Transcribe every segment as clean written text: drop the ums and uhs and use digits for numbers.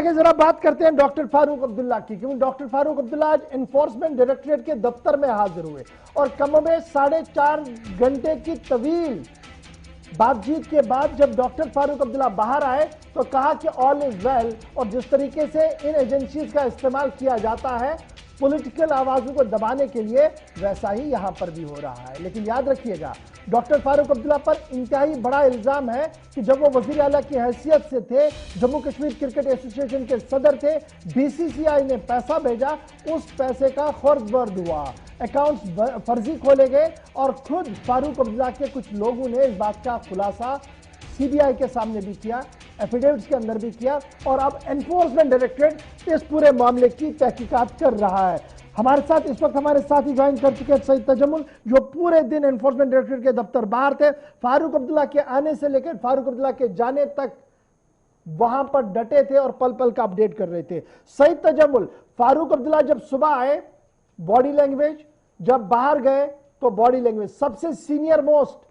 آگے ذرا بات کرتے ہیں ڈاکٹر فاروق عبداللہ کی، کیونکہ ڈاکٹر فاروق عبداللہ آج انفورسمنٹ ڈائریکٹوریٹ کے دفتر میں حاضر ہوئے اور کم و بیش 4.5 گھنٹے کی طویل بات چیت کے بعد جب ڈاکٹر فاروق عبداللہ باہر آئے تو کہا کہ آل از ویل، اور جس طریقے سے ان ایجنسیز کا استعمال کیا جاتا ہے پولیٹیکل آوازوں کو دبانے کے لیے، ویسا ہی یہاں پر بھی ہو رہا ہے۔ لیکن یاد رکھیے گا ڈاکٹر فاروق عبداللہ پر انتہائی بڑا الزام ہے کہ جب وہ وزیر اعلیٰ کی حیثیت سے تھے، جموں کشمیر کرکٹ ایسوسی ایشن کے صدر تھے، بی سی سی آئی نے پیسہ بھیجا، اس پیسے کا خورد برد ہوا، اکاؤنٹس فرضی کھولے گئے، اور خود فاروق عبداللہ کے کچھ لوگوں نے اس بات کا خلاصہ سی بی آئی کے سامنے بھی کیا، ایفیڈیوٹس کے اندر بھی کیا، اور اب انفورسمنٹ ڈائریکٹوریٹ اس پورے معاملے کی تحقیقات کر رہا ہے۔ ہمارے ساتھ اس وقت ہمارے ساتھی جوائن کر چکے ہیں سید تجمل، جو پورے دن انفورسمنٹ ڈائریکٹوریٹ کے دفتر باہر تھے، فاروق عبداللہ کے آنے سے لے کر فاروق عبداللہ کے جانے تک وہاں پر ڈٹے تھے اور پل پل کا اپڈیٹ کر رہے تھے۔ سید تجمل، فاروق عبداللہ جب صبح آئے باڈی لینگویج، جب باہر گئے تو باڈی لینگویج، سب سے سینئر موسٹ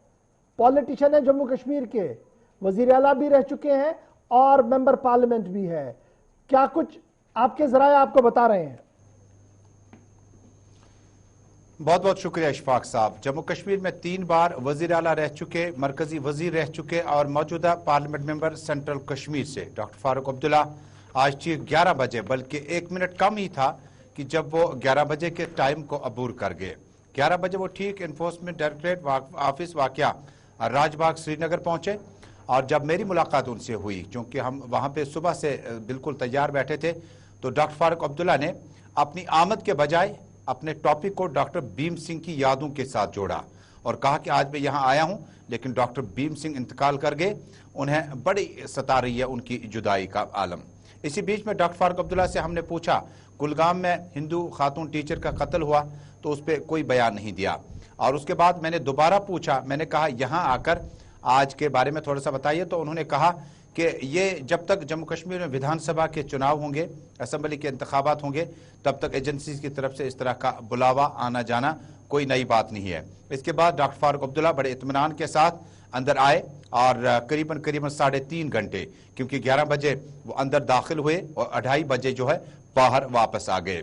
پولیٹیشن ہے جموں کشمیر کے، وزیر اعلیٰ بھی رہ چکے ہیں اور ممبر پارلیمنٹ بھی ہے، کیا کچھ آپ کے ذرائع آپ کو بتا رہے ہیں؟ بہت بہت شکریہ اشفاق صاحب۔ جموں کشمیر میں 3 بار وزیر اعلیٰ رہ چکے، مرکزی وزیر رہ چکے اور موجودہ پارلیمنٹ ممبر سینٹرل کشمیر سے ڈاکٹر فاروق عبداللہ آج ٹھیک 11 بجے، بلکہ 1 منٹ کم ہی تھا کہ جب وہ 11 بجے کے ٹائم کو عبور کر گئے۔ 11 بجے وہ ٹھیک انفورسمنٹ ڈائریکٹوریٹ آفس واقعہ راج باغ سری نگر پہنچے، اور جب میری ملاقات ان سے ہوئی، چونکہ ہم وہاں پہ صبح سے بالکل تیار بیٹھے تھے، تو ڈاکٹر فاروق عبداللہ نے اپنی آمد کے بجائے اپنے ٹاپک کو ڈاکٹر بھیم سنگھ کی یادوں کے ساتھ جوڑا اور کہا کہ آج میں یہاں آیا ہوں لیکن ڈاکٹر بھیم سنگھ انتقال کر گئے، انہیں بڑی ستا رہی ہے ان کی جدائی کا عالم۔ اسی بیچ میں ڈاکٹر فاروق عبداللہ سے ہم نے پوچھا کلگام میں ہندو خاتون ٹیچر کا قتل ہوا تو اس پہ کوئی بیان نہیں دیا، اور اس کے بعد میں نے دوبارہ پوچھا، میں نے کہا یہاں آ کر آج کے بارے میں تھوڑا سا بتائیے، تو انہوں نے کہا کہ یہ جب تک جموں کشمیر میں ویدھان سبھا کے چناؤ ہوں گے، اسمبلی کے انتخابات ہوں گے، تب تک ایجنسیز کی طرف سے اس طرح کا بلاوا آنا جانا کوئی نئی بات نہیں ہے۔ اس کے بعد ڈاکٹر فاروق عبداللہ بڑے اطمینان کے ساتھ اندر آئے اور قریباً 3.5 گھنٹے، کیونکہ 11 بجے وہ اندر داخل ہوئے اور 2:30 بجے جو ہے باہر واپس آ گئے۔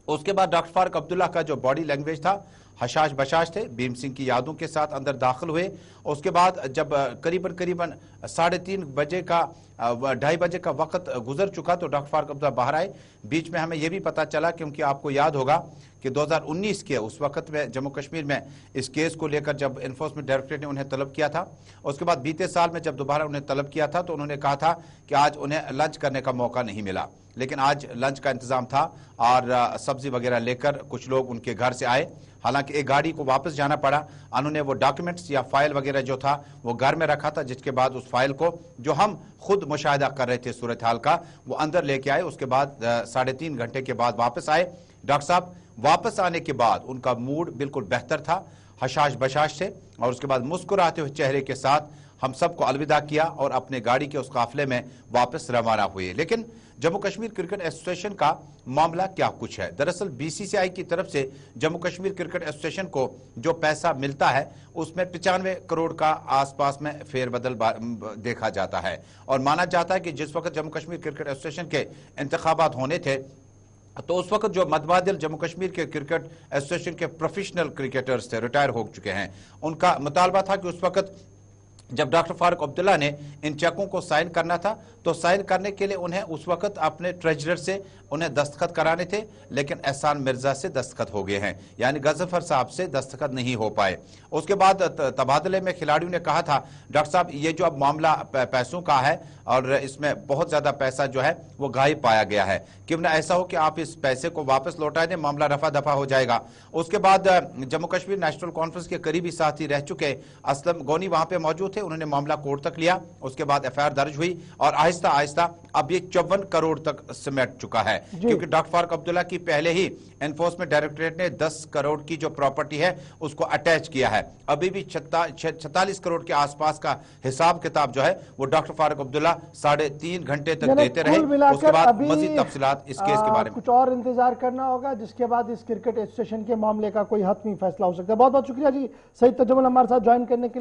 اس کے بعد ڈاکٹر فاروق عبداللہ کا جو باڈی لینگویج تھا، حشاش بشاش تھے، بھیم سنگھ کی یادوں کے ساتھ اندر داخل ہوئے۔ اس کے بعد جب قریباً 3:30 بجے کا 2:30 بجے کا وقت گزر چکا تو ڈاکٹر فاروق عبداللہ باہر آئے۔ بیچ میں ہمیں یہ بھی پتا چلا، کیونکہ آپ کو یاد ہوگا کہ 2019 کے اس وقت میں جموں کشمیر میں اس کیس کو لے کر جب انفورسمنٹ ڈائریکٹوریٹ نے انہیں طلب کیا تھا، اس کے بعد بیتے سال میں جب دوبارہ انہیں طلب کیا تھا تو انہوں نے کہا تھا کہ آج انہیں لنچ کرنے کا موقع نہیں ملا، لیکن آج لنچ کا انتظام تھا اور سبزی وغیرہ لے کر کچھ لوگ ان کے گھر سے آئے۔ حالانکہ ایک گاڑی کو واپس جانا پڑا، انہوں نے وہ ڈاکیومنٹس یا فائل وغیرہ جو تھا وہ گھر میں رکھا تھا، جس کے بعد اس فائل کو جو ہم خود مشاہدہ کر رہے تھے صورتحال کا، وہ اندر لے کے آئے۔ اس کے بعد 3.5 گھنٹے کے بعد واپس آئے۔ ڈاکٹر صاحب واپس آنے کے بعد ان کا موڈ بالکل بہتر تھا، حشاش بشاش سے، اور اس کے بعد مسکراتے ہوئے چہرے کے ساتھ ہم سب کو الوداع کیا اور اپنے گاڑی کے اس قافلے میں واپس روانہ ہوئے۔ لیکن جموں کشمیر کرکٹ ایسوسی ایشن کا معاملہ کیا کچھ ہے؟ دراصل بی سی سی آئی کی طرف سے جموں کشمیر کرکٹ ایسوسی ایشن کو جو پیسہ ملتا ہے اس میں 95 کروڑ کا آس پاس میں فیر بدل دیکھا جاتا ہے، اور مانا جاتا ہے کہ جس وقت جموں کشمیر کرکٹ ایسوسی ایشن کے انتخابات ہونے تھے تو اس وقت جو متبادل جموں کشمیر کے کرکٹ ایسوسی ایشن کے پروفیشنل کرکٹرز تھے، ریٹائر ہو چکے ہیں، ان کا مطالبہ تھا کہ اس وقت جب ڈاکٹر فاروق عبداللہ نے ان چیکوں کو سائن کرنا تھا تو سائن کرنے کے لیے انہیں اس وقت اپنے ٹریجرر سے انہیں دستخط کرانے تھے، لیکن احسان مرزا سے دستخط ہو گئے ہیں، یعنی غضنفر صاحب سے دستخط نہیں ہو پائے۔ اس کے بعد تبادلے میں کھلاڑیوں نے کہا تھا ڈاکٹر صاحب یہ جو اب معاملہ پیسوں کا ہے اور اس میں بہت زیادہ پیسہ جو ہے وہ غائب پایا گیا ہے، کیوں نہ ایسا ہو کہ آپ اس پیسے کو واپس لوٹا دیں، معاملہ رفع دفع ہو جائے گا۔ اس کے بعد جموں کشمیر نیشنل کانفرنس کے قریبی ساتھی رہ چکے اسلم گونی وہاں پہ موجود تھے، انہوں نے معاملہ کورٹ تک لیا، اس کے بعد ایف آئی آر درج ہوئی اور آہستہ آہستہ اب یہ 54 کروڑ تک سمیٹ چکا ہے، کیونکہ ڈاکٹر فاروق عبداللہ کی پہلے ہی انفورسمنٹ ڈائریکٹوریٹ نے 10 کروڑ کی جو پراپرٹی ہے اس کو اٹیچ کیا ہے، ابھی بھی 46 کروڑ کے آس پاس کا حساب کتاب جو ہے وہ ڈاکٹر فاروق عبداللہ 3.5 گھنٹے تک دیتے رہے۔ اس کے بعد مزید تفصیلات اس کیس کے بارے میں کچھ اور انتظار کرنا ہوگا، جس کے بعد اس کرکٹ ایسوسی ایشن کے معاملے کا کوئی حتمی فیصلہ ہو سکتا ہے۔ بہت بہت شکریہ جی سید تجمل ہمارے ساتھ جوائن کرنے کے لیے۔